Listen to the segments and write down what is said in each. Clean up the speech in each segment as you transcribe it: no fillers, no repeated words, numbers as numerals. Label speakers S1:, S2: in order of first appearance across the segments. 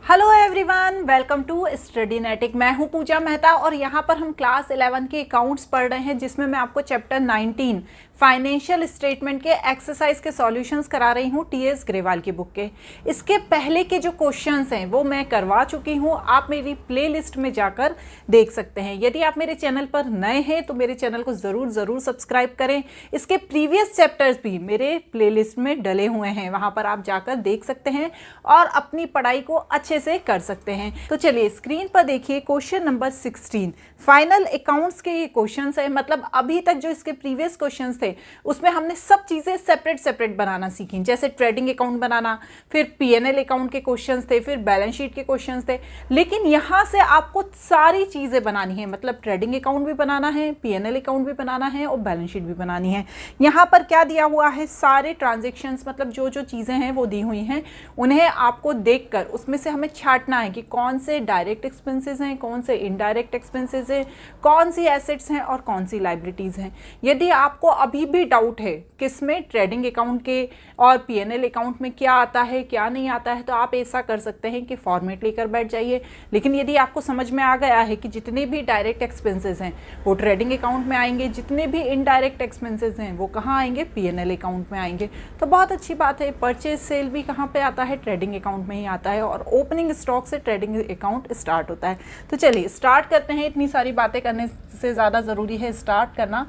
S1: Hello everyone, welcome to Studynetic. मैं हूं पूजा मेहता और यहां पर हम क्लास 11 के अकाउंट्स पढ़ रहे हैं, जिसमें मैं आपको चैप्टर 19 फाइनेंशियल स्टेटमेंट के एक्सरसाइज के सॉल्यूशंस करा रही हूं टीएस ग्रेवाल की बुक के। इसके पहले के जो क्वेश्चंस हैं वो मैं करवा चुकी हूं, आप मेरी प्लेलिस्ट में जाकर देख सकते हैं। यदि आप मेरे चैनल पर नए हैं तो मेरे चैनल को ज़रूर सब्सक्राइब करें। इसके प्रीवियस चैप्टर्स भी मेरे प्लेलिस्ट में डले हुए हैं, वहाँ पर आप जाकर देख सकते हैं और अपनी पढ़ाई को अच्छे से कर सकते हैं। तो चलिए स्क्रीन पर देखिए क्वेश्चन नंबर 16 फाइनल अकाउंट्स के ये क्वेश्चंस है। मतलब अभी तक जो इसके प्रीवियस क्वेश्चंस थे उसमें हमने सब चीजें सेपरेट बनाना सीखी, जैसे ट्रेडिंग अकाउंट बनाना, फिर पीएनएल अकाउंट के क्वेश्चंस थे, फिर बैलेंस शीट के क्वेश्चंस थे। लेकिन यहां से आपको सारी चीजें बनानी है, मतलब ट्रेडिंग अकाउंट भी बनाना है, पीएनएल अकाउंट भी बनाना है और बैलेंस शीट भी बनानी है। यहां पर क्या दिया हुआ है, सारे ट्रांजेक्शन्स, मतलब जो जो चीजें हैं वो दी हुई हैं, उन्हें आपको देखकर उसमें से हमें छांटना है कि कौन से डायरेक्ट एक्सपेंसेस हैं, कौन से इनडायरेक्ट एक्सपेंसेस हैं, कौन सी एसेट्स हैं और कौन सी लाइबिलिटीज़ हैं। यदि आपको अभी भी डाउट है किसमें ट्रेडिंग अकाउंट के और पीएनएल अकाउंट में क्या आता है क्या नहीं आता है, तो आप ऐसा कर सकते हैं कि फॉर्मेट लेकर बैठ जाइए। लेकिन यदि आपको समझ में आ गया है कि जितने भी डायरेक्ट एक्सपेंसेस हैं वो ट्रेडिंग अकाउंट में आएंगे, जितने भी इनडायरेक्ट एक्सपेंसेस हैं वो कहाँ आएंगे, पीएनएल अकाउंट में आएंगे, तो बहुत अच्छी बात है। परचेज सेल भी कहाँ पे आता है, ट्रेडिंग अकाउंट में ही आता है और ओपनिंग स्टॉक से ट्रेडिंग अकाउंट स्टार्ट होता है। तो चलिए स्टार्ट करते हैं। इतनी सारी बातें करने से ज़्यादा ज़रूरी है स्टार्ट करना।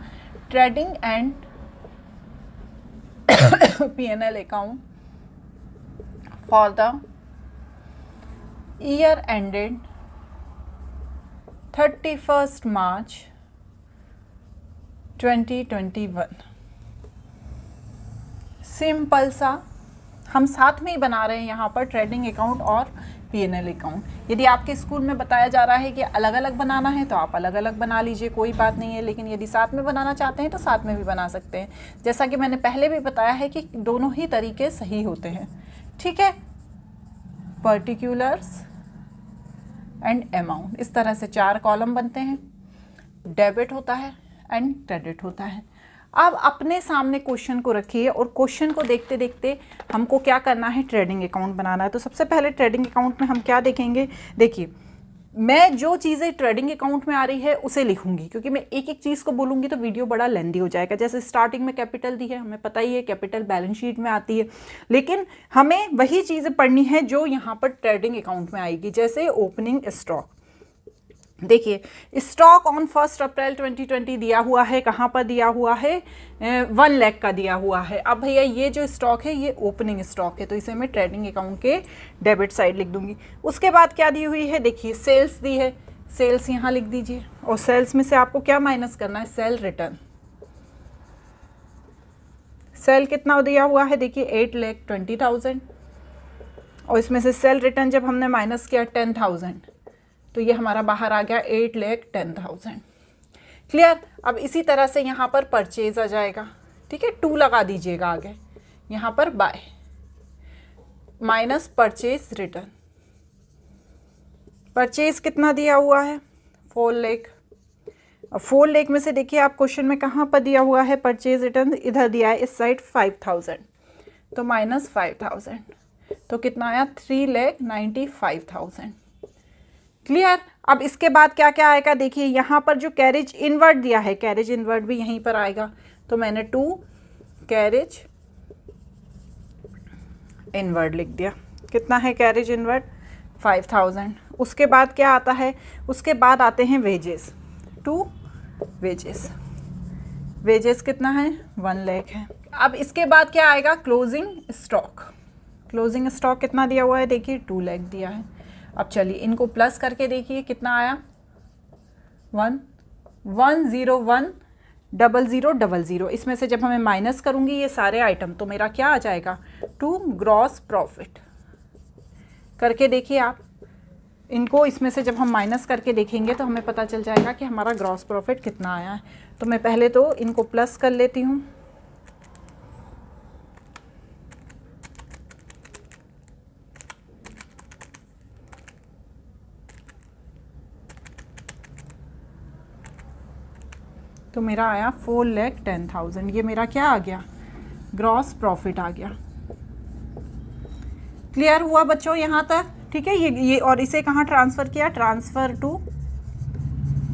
S1: Trading and PNL account for the year ended 31 March 2021। Simple सा हम साथ में ही बना रहे हैं यहाँ पर ट्रेडिंग अकाउंट और पीएनएल अकाउंट। यदि आपके स्कूल में बताया जा रहा है कि अलग अलग बनाना है तो आप अलग अलग बना लीजिए, कोई बात नहीं है। लेकिन यदि साथ में बनाना चाहते हैं तो साथ में भी बना सकते हैं। जैसा कि मैंने पहले भी बताया है कि दोनों ही तरीके सही होते हैं, ठीक है। पर्टिकुलर्स एंड अमाउंट, इस तरह से 4 कॉलम बनते हैं। डेबिट होता है एंड क्रेडिट होता है। अब अपने सामने क्वेश्चन को रखिए और क्वेश्चन को देखते देखते हमको क्या करना है, ट्रेडिंग अकाउंट बनाना है। तो सबसे पहले ट्रेडिंग अकाउंट में हम क्या देखेंगे, देखिए मैं जो चीज़ें ट्रेडिंग अकाउंट में आ रही है उसे लिखूंगी, क्योंकि मैं एक एक चीज़ को बोलूँगी तो वीडियो बड़ा लेंदी हो जाएगा। जैसे स्टार्टिंग में कैपिटल दी है, हमें पता ही है कैपिटल बैलेंस शीट में आती है, लेकिन हमें वही चीज़ें पढ़नी है जो यहाँ पर ट्रेडिंग अकाउंट में आएगी। जैसे ओपनिंग स्टॉक, देखिए स्टॉक ऑन 1 अप्रैल 2020 दिया हुआ है, कहाँ पर दिया हुआ है, 1 लाख का दिया हुआ है। अब भैया ये जो स्टॉक है ये ओपनिंग स्टॉक है, तो इसे मैं ट्रेडिंग अकाउंट के डेबिट साइड लिख दूंगी। उसके बाद क्या दी हुई है, देखिए सेल्स दी है, सेल्स यहाँ लिख दीजिए। और सेल्स में से आपको क्या माइनस करना है, सेल रिटर्न। सेल कितना दिया हुआ है, देखिए 8,20,000 और इसमें से सेल रिटर्न जब हमने माइनस किया 10,000 तो ये हमारा बाहर आ गया 8,10,000। क्लियर। अब इसी तरह से यहाँ पर परचेज आ जाएगा, ठीक है, 2 लगा दीजिएगा आगे। यहाँ पर bye minus purchase return. Purchase कितना दिया हुआ है, 4 लाख। अब 4 लाख में से देखिए आप क्वेश्चन में कहाँ पर दिया हुआ है परचेज रिटर्न, इधर दिया है इस साइड 5,000, तो माइनस 5,000 तो कितना आया 3,95,000। क्लियर। अब इसके बाद क्या क्या आएगा, देखिए यहाँ पर जो कैरेज इनवर्ड दिया है, कैरेज इनवर्ड भी यहीं पर आएगा, तो मैंने 2 कैरेज इनवर्ड लिख दिया। कितना है कैरेज इनवर्ड, 5,000। उसके बाद क्या आता है, उसके बाद आते हैं वेजेस, 2 वेजेस। वेजेस कितना है, 1 लाख है। अब इसके बाद क्या आएगा, क्लोजिंग स्टॉक। क्लोजिंग स्टॉक कितना दिया हुआ है, देखिए 2 लाख दिया है। अब चलिए इनको प्लस करके देखिए कितना आया, 1,101,000। इसमें से जब हमें माइनस करूंगी ये सारे आइटम तो मेरा क्या आ जाएगा, 2 ग्रॉस प्रॉफिट। करके देखिए आप इनको, इसमें से जब हम माइनस करके देखेंगे तो हमें पता चल जाएगा कि हमारा ग्रॉस प्रॉफिट कितना आया है। तो मैं पहले तो इनको प्लस कर लेती हूँ। तो मेरा आया 4,10,000। ये मेरा क्या आ गया, ग्रॉस प्रॉफिट आ गया। क्लियर हुआ बच्चों यहाँ तक। ठीक है, ये और इसे कहाँ ट्रांसफ़र किया, ट्रांसफ़र टू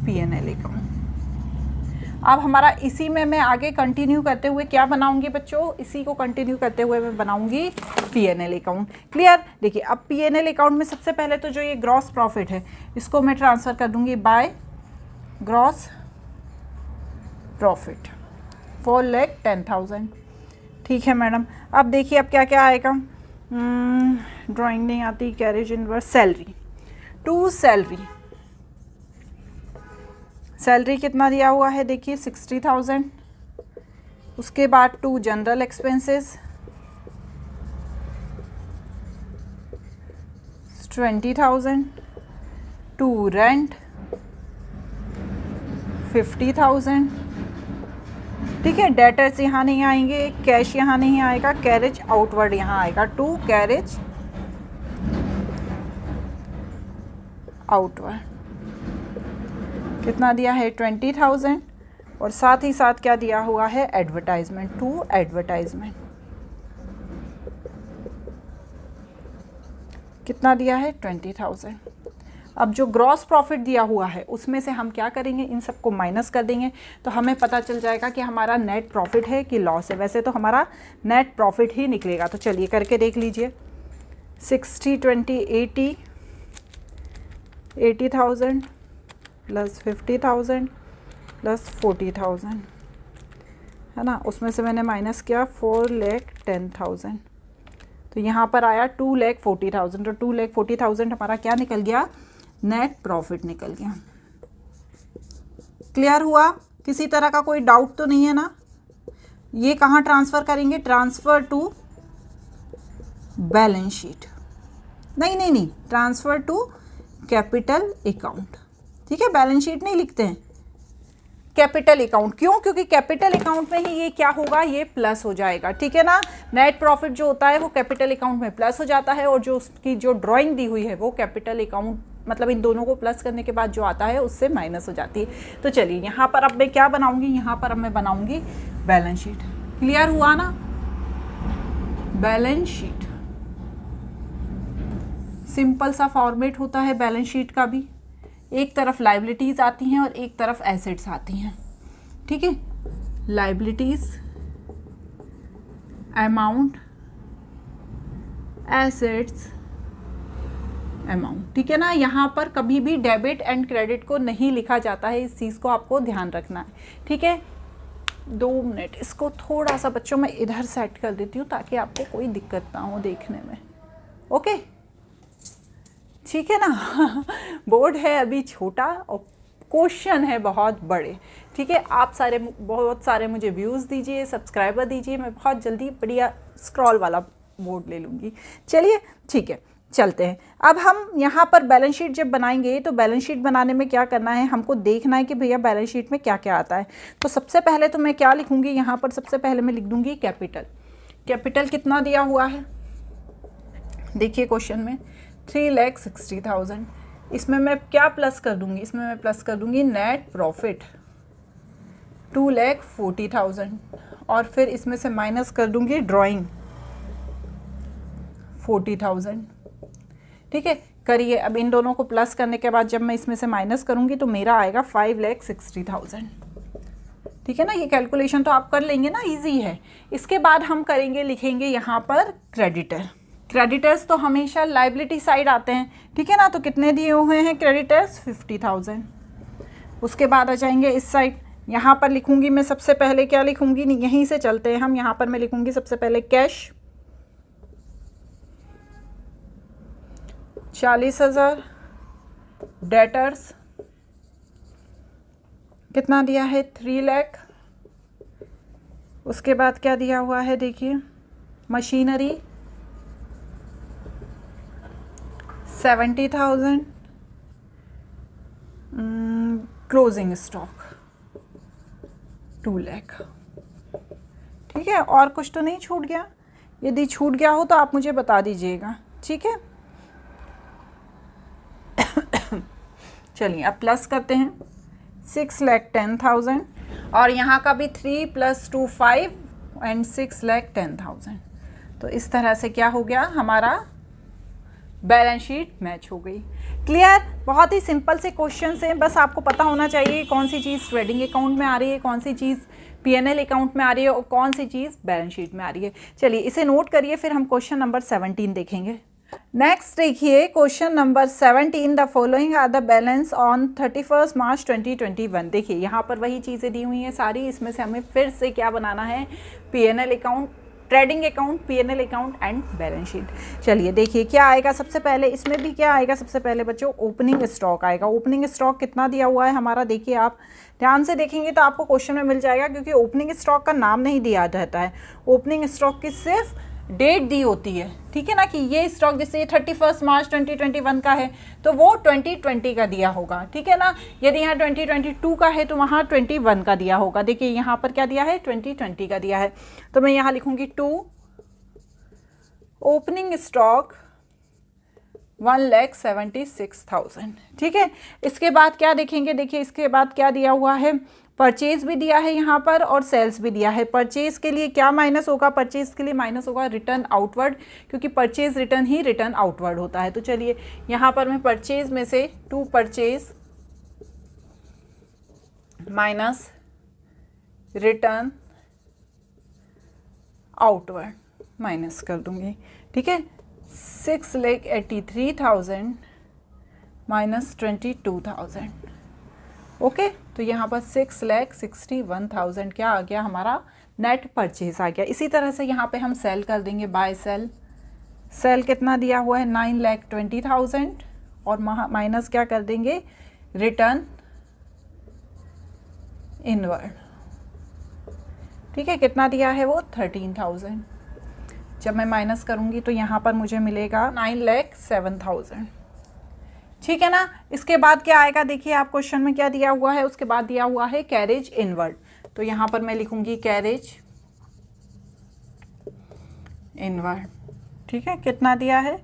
S1: P&L अकाउंट। अब हमारा इसी में मैं आगे कंटिन्यू करते हुए क्या बनाऊंगी बच्चों, इसी को कंटिन्यू करते हुए मैं बनाऊंगी P&L अकाउंट। क्लियर। देखिए अब P&L अकाउंट में सबसे पहले तो जो ये ग्रॉस प्रॉफिट है इसको मैं ट्रांसफ़र कर दूंगी बाय ग्रॉस प्रॉफिट 4,10,000। ठीक है मैडम। अब देखिए अब क्या क्या आएगा, ड्राइंग नहीं आती, carriage inwards, salary to salary कितना दिया हुआ है देखिए 60,000। उसके बाद to general expenses 20,000, to rent 50,000। ठीक है, डेटर्स यहाँ नहीं आएंगे, कैश यहाँ नहीं आएगा, कैरेज आउटवर्ड यहाँ आएगा, टू कैरेज आउटवर्ड कितना दिया है 20,000। और साथ ही साथ क्या दिया हुआ है, एडवर्टाइजमेंट, टू एडवर्टाइजमेंट कितना दिया है 20,000। अब जो ग्रॉस प्रॉफिट दिया हुआ है उसमें से हम क्या करेंगे, इन सबको माइनस कर देंगे तो हमें पता चल जाएगा कि हमारा नेट प्रॉफिट है कि लॉस है। वैसे तो हमारा नेट प्रॉफिट ही निकलेगा, तो चलिए करके देख लीजिए। 60 20 80,000 प्लस 50,000 प्लस 40,000 है ना, उसमें से मैंने माइनस किया 4,10,000, तो यहाँ पर आया 2,40,000। तो 2,40,000 हमारा क्या निकल गया, नेट प्रॉफिट निकल गया। क्लियर हुआ, किसी तरह का कोई डाउट तो नहीं है ना। ये कहाँ ट्रांसफ़र करेंगे, ट्रांसफ़र टू बैलेंस शीट, नहीं, ट्रांसफ़र टू कैपिटल अकाउंट। ठीक है, बैलेंस शीट नहीं लिखते हैं, कैपिटल अकाउंट। क्यों, क्योंकि कैपिटल अकाउंट में ही ये क्या होगा, ये प्लस हो जाएगा। ठीक है ना, नेट प्रॉफिट जो होता है वो कैपिटल अकाउंट में प्लस हो जाता है, और जो उसकी जो ड्राइंग दी हुई है वो कैपिटल अकाउंट, मतलब इन दोनों को प्लस करने के बाद जो आता है उससे माइनस हो जाती है। तो चलिए यहाँ पर अब मैं क्या बनाऊंगी, यहाँ पर अब मैं बनाऊंगी बैलेंस शीट। क्लियर हुआ ना, बैलेंस शीट सिंपल सा फॉर्मेट होता है बैलेंस शीट का भी। एक तरफ लाइबिलिटीज आती हैं और एक तरफ एसेट्स आती हैं। ठीक है, लाइबिलिटीज अमाउंट, एसेट्स अमाउंट। ठीक है ना, यहाँ पर कभी भी डेबिट एंड क्रेडिट को नहीं लिखा जाता है, इस चीज़ को आपको ध्यान रखना है। ठीक है, 2 मिनट, इसको थोड़ा सा बच्चों मैं इधर सेट कर देती हूँ ताकि आपको कोई दिक्कत ना हो देखने में। ओके, ठीक है ना। बोर्ड है अभी छोटा और क्वेश्चन है बहुत बड़े। ठीक है, आप बहुत सारे मुझे व्यूज़ दीजिए, सब्सक्राइबर दीजिए, मैं बहुत जल्दी बढ़िया स्क्रॉल वाला बोर्ड ले लूँगी। चलिए ठीक है, चलते हैं। अब हम यहाँ पर बैलेंस शीट जब बनाएंगे तो बैलेंस शीट बनाने में क्या करना है, हमको देखना है कि भैया बैलेंस शीट में क्या क्या आता है। तो सबसे पहले तो मैं क्या लिखूँगी, यहाँ पर सबसे पहले मैं लिख दूँगी कैपिटल। कैपिटल कितना दिया हुआ है देखिए क्वेश्चन में, 3,60,000। इसमें मैं क्या प्लस कर दूंगी, इसमें मैं प्लस कर दूंगी नेट प्रॉफिट 2,40,000, और फिर इसमें से माइनस कर दूंगी ड्राइंग 40,000। ठीक है, करिए। अब इन दोनों को प्लस करने के बाद जब मैं इसमें से माइनस करूंगी तो मेरा आएगा 5,60,000। ठीक है ना, ये कैलकुलेशन तो आप कर लेंगे ना, इजी है। इसके बाद हम करेंगे, लिखेंगे यहाँ पर क्रेडिटर। क्रेडिटर्स तो हमेशा लाइबिलिटी साइड आते हैं। ठीक है ना, तो कितने दिए हुए हैं क्रेडिटर्स, 50,000। उसके बाद आ जाएंगे इस साइड, यहाँ पर लिखूंगी मैं सबसे पहले क्या लिखूंगी, यहीं से चलते हैं हम। यहाँ पर मैं लिखूंगी सबसे पहले कैश 40,000, डेटर्स कितना दिया है 3 लाख। उसके बाद क्या दिया हुआ है देखिए, मशीनरी 70,000, क्लोजिंग स्टॉक 2 लाख। ठीक है, और कुछ तो नहीं छूट गया, यदि छूट गया हो तो आप मुझे बता दीजिएगा। ठीक है, चलिए अब प्लस करते हैं, 6,10,000, और यहाँ का भी 3 + 2 5 एंड 6,10,000। तो इस तरह से क्या हो गया, हमारा बैलेंस शीट मैच हो गई। क्लियर? बहुत ही सिंपल से क्वेश्चन हैं, बस आपको पता होना चाहिए कौन सी चीज़ ट्रेडिंग अकाउंट में आ रही है, कौन सी चीज़ पीएनएल अकाउंट में आ रही है और कौन सी चीज़ बैलेंस शीट में आ रही है। चलिए इसे नोट करिए, फिर हम क्वेश्चन नंबर 17 देखेंगे। नेक्स्ट देखिए question number 17, the following are the balance on 31 March 2021। देखिए यहाँ पर वही चीज़ें दी हुई हैं सारी, इसमें से हमें फिर से क्या बनाना है, PNL account, trading account, PNL account and balance sheet. चलिए देखिए क्या आएगा सबसे पहले, इसमें भी क्या आएगा सबसे पहले बच्चों, ओपनिंग स्टॉक आएगा। ओपनिंग स्टॉक कितना दिया हुआ है हमारा, देखिए आप ध्यान से देखेंगे तो आपको क्वेश्चन में मिल जाएगा, क्योंकि ओपनिंग स्टॉक का नाम नहीं दिया रहता है, ओपनिंग स्टॉक की सिर्फ डेट दी होती है, ठीक है ना, कि ये स्टॉक जैसे 31 मार्च 2021 का है तो वो 2020 का दिया होगा, ठीक है ना। यदि यहाँ 2022 का है तो वहाँ 21 का दिया होगा। देखिए यहाँ पर क्या दिया है, 2020 का दिया है, तो मैं यहाँ लिखूंगी 2, ओपनिंग स्टॉक 1,76,000, ठीक है। इसके बाद क्या देखेंगे, देखिए इसके बाद क्या दिया हुआ है, परचेज भी दिया है यहाँ पर और सेल्स भी दिया है। परचेज के लिए क्या माइनस होगा, परचेज के लिए माइनस होगा रिटर्न आउटवर्ड, क्योंकि परचेज रिटर्न ही रिटर्न आउटवर्ड होता है। तो चलिए यहाँ पर मैं परचेज में से 2 purchase minus return outward minus कर दूंगी, ठीक है। 6,83,000 माइनस 22,000, ओके। तो यहाँ पर 6,61,000 क्या आ गया, हमारा नेट परचेज आ गया। इसी तरह से यहाँ पे हम सेल कर देंगे, बाय सेल। सेल कितना दिया हुआ है, 9,20,000 और माइनस क्या कर देंगे, रिटर्न इनवर्ड, ठीक है। कितना दिया है वो, 13,000। जब मैं माइनस करूँगी तो यहाँ पर मुझे मिलेगा 9,07,000, ठीक है ना। इसके बाद क्या आएगा, देखिए आप क्वेश्चन में क्या दिया हुआ है, उसके बाद दिया हुआ है कैरेज इनवर्ड, तो यहाँ पर मैं लिखूंगी कैरेज इनवर्ड, ठीक है। कितना दिया है,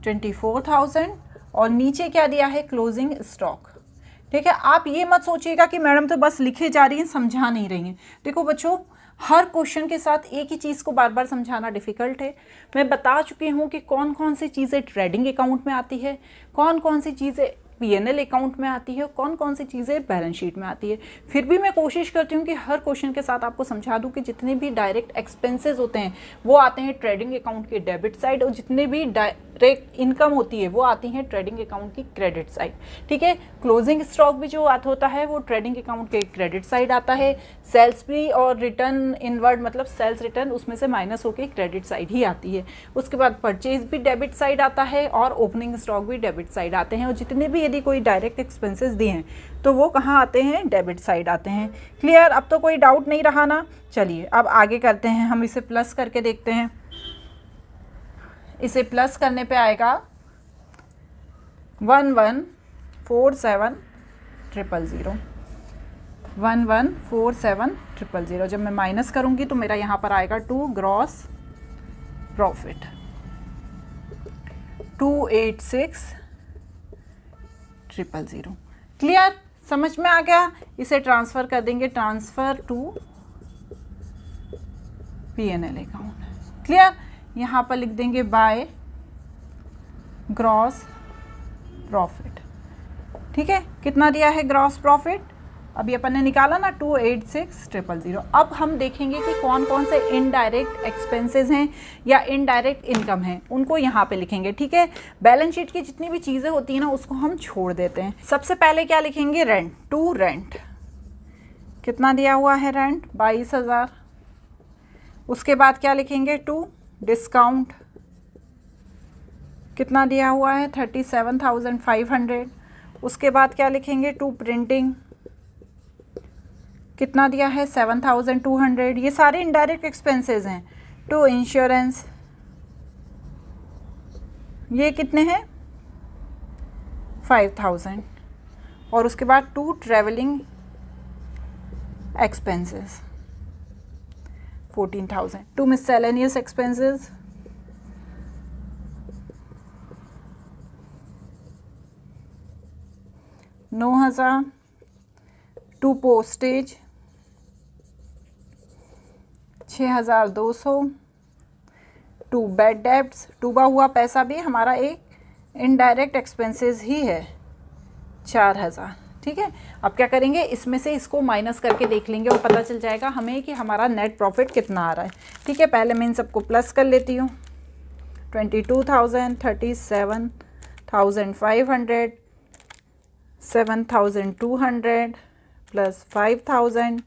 S1: 24,000 और नीचे क्या दिया है, क्लोजिंग स्टॉक, ठीक है। आप ये मत सोचिएगा कि मैडम तो बस लिखे जा रही हैं, समझा नहीं रही हैं। देखो बच्चों, हर क्वेश्चन के साथ एक ही चीज़ को बार बार समझाना डिफ़िकल्ट है। मैं बता चुकी हूँ कि कौन कौन सी चीज़ें ट्रेडिंग अकाउंट में आती है, कौन कौन सी चीज़ें पीएनएल अकाउंट में आती है, कौन कौन सी चीज़ें बैलेंस शीट में आती है। फिर भी मैं कोशिश करती हूँ कि हर क्वेश्चन के साथ आपको समझा दूँ कि जितने भी डायरेक्ट एक्सपेंसेस होते हैं वो आते हैं ट्रेडिंग अकाउंट के डेबिट साइड, और जितने भी डायरेक्ट इनकम होती है वो आती हैं ट्रेडिंग अकाउंट की क्रेडिट साइड, ठीक है। क्लोजिंग स्टॉक भी जो होता है वो ट्रेडिंग अकाउंट के क्रेडिट साइड आता है। सेल्स भी और रिटर्न इनवर्ड मतलब सेल्स रिटर्न उसमें से माइनस होकर क्रेडिट साइड ही आती है। उसके बाद परचेज भी डेबिट साइड आता है और ओपनिंग स्टॉक भी डेबिट साइड आते हैं, और जितने भी यदि कोई डायरेक्ट एक्सपेंसेस दिए हैं तो वो कहाँ आते हैं, डेबिट साइड आते हैं। क्लियर? अब तो कोई डाउट नहीं रहा ना। चलिए अब आगे करते हैं, हम इसे प्लस करके देखते हैं। इसे प्लस करने पे आएगा 1147,000 1147,000। जब मैं माइनस करूंगी तो मेरा यहाँ पर आएगा 2 ग्रॉस प्रॉफिट 286,000। क्लियर? समझ में आ गया? इसे ट्रांसफ़र कर देंगे, transfer to PNL account. Clear? यहाँ पर लिख देंगे बाय ग्रॉस प्रॉफिट। ठीक है, कितना दिया है ग्रॉस प्रॉफिट? अभी अपन ने निकाला ना 286,000। अब हम देखेंगे कि कौन कौन से इनडायरेक्ट एक्सपेंसेस हैं या इनडायरेक्ट इनकम हैं, उनको यहाँ पे लिखेंगे। ठीक है, बैलेंस शीट की जितनी भी चीज़ें होती हैं ना उसको हम छोड़ देते हैं। सबसे पहले क्या लिखेंगे? Rent, to rent. कितना दिया हुआ है रेंट? 22,000। उसके बाद क्या लिखेंगे? To discount. कितना दिया हुआ है? 37,500। उसके बाद क्या लिखेंगे? To printing. कितना दिया है? 7,200। ये सारे इनडायरेक्ट एक्सपेंसेस हैं। टू इंश्योरेंस, ये कितने हैं? 5,000। और उसके बाद to travelling expenses 14,000। To miscellaneous expenses 9,000। To postage 6,200। To bad debts, डूबा हुआ पैसा भी हमारा एक इनडायरेक्ट एक्सपेंसेस ही है 4000, ठीक है। अब क्या करेंगे, इसमें से इसको माइनस करके देख लेंगे और पता चल जाएगा हमें कि हमारा नेट प्रॉफिट कितना आ रहा है, ठीक है। पहले मैं इन सबको प्लस कर लेती हूँ। 22,000, 37,500, 7,200 plus 5,000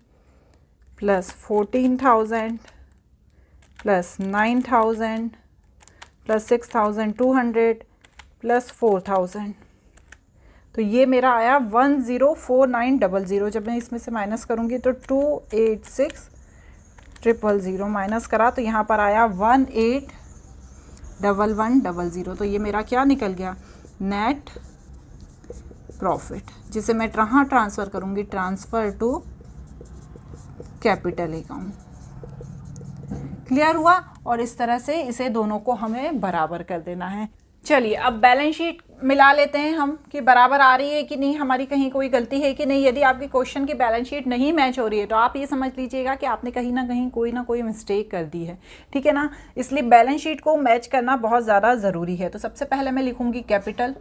S1: plus 14,000 plus 9,000 plus 6,200 plus 4,000, तो ये मेरा आया 104900। जब मैं इसमें से माइनस करूँगी तो 286,000 माइनस करा तो यहाँ पर आया 18,1100। तो ये मेरा क्या निकल गया, नेट प्रॉफिट, जिसे मैं कहाँ ट्रांसफ़र करूँगी, transfer to capital account. Clear हुआ। और इस तरह से इसे दोनों को हमें बराबर कर देना है। चलिए अब बैलेंस शीट मिला लेते हैं हम कि बराबर आ रही है कि नहीं, हमारी कहीं कोई गलती है कि नहीं। यदि आपकी क्वेश्चन की बैलेंस शीट नहीं मैच हो रही है तो आप ये समझ लीजिएगा कि आपने कहीं ना कोई मिस्टेक कर दी है, ठीक है ना। इसलिए बैलेंस शीट को मैच करना बहुत ज़्यादा ज़रूरी है। तो सबसे पहले मैं लिखूँगी कैपिटल,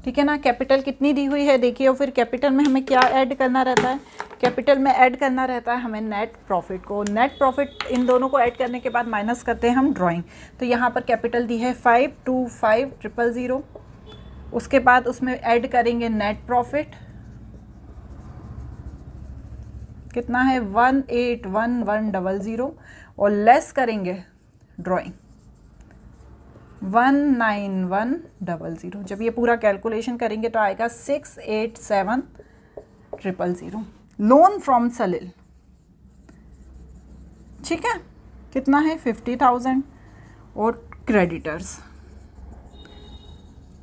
S1: ठीक है ना। कैपिटल कितनी दी हुई है देखिए, और फिर कैपिटल में हमें क्या ऐड करना रहता है, कैपिटल में ऐड करना रहता है हमें नेट प्रॉफिट को। नेट प्रॉफिट इन दोनों को ऐड करने के बाद माइनस करते हैं हम ड्राइंग। तो यहाँ पर कैपिटल दी है 525,000, उसके बाद उसमें ऐड करेंगे नेट प्रॉफिट, कितना है 181100, और लेस करेंगे ड्राइंग 19100। जब ये पूरा कैलकुलेशन करेंगे तो आएगा 687,000। लोन फ्रॉम सलिल, ठीक है, कितना है 50,000, और क्रेडिटर्स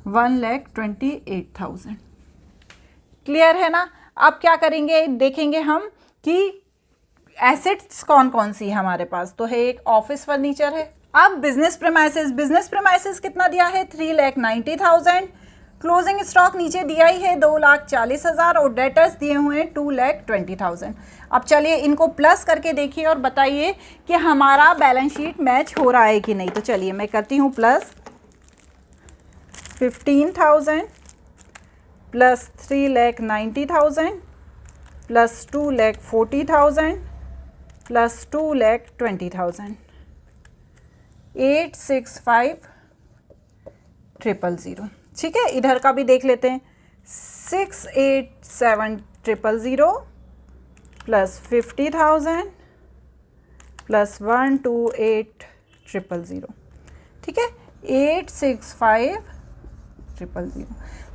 S1: 1,28,000। क्लियर है ना। अब क्या करेंगे, देखेंगे हम कि एसेट्स कौन कौन सी है हमारे पास। तो है एक ऑफिस फर्नीचर है। अब बिजनेस प्रेमाइसेस कितना दिया है 3,90,000। क्लोजिंग स्टॉक नीचे दिया ही है 2,40,000, और डेटर्स दिए हुए हैं 2,20,000। अब चलिए इनको प्लस करके देखिए और बताइए कि हमारा बैलेंस शीट मैच हो रहा है कि नहीं। तो चलिए मैं करती हूँ प्लस 15,000 प्लस 3,90,000 प्लस 2,40,000 प्लस 2,20,000, 865,000, ठीक है। इधर का भी देख लेते हैं, 687,000 प्लस 50,000 प्लस 128,000, ठीक है, 865,000।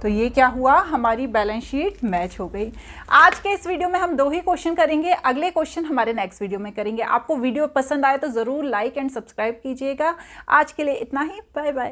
S1: तो ये क्या हुआ, हमारी बैलेंस शीट मैच हो गई। आज के इस वीडियो में हम 2 ही क्वेश्चन करेंगे, अगले क्वेश्चन हमारे नेक्स्ट वीडियो में करेंगे। आपको वीडियो पसंद आए तो ज़रूर लाइक एंड सब्सक्राइब कीजिएगा। आज के लिए इतना ही, बाय बाय।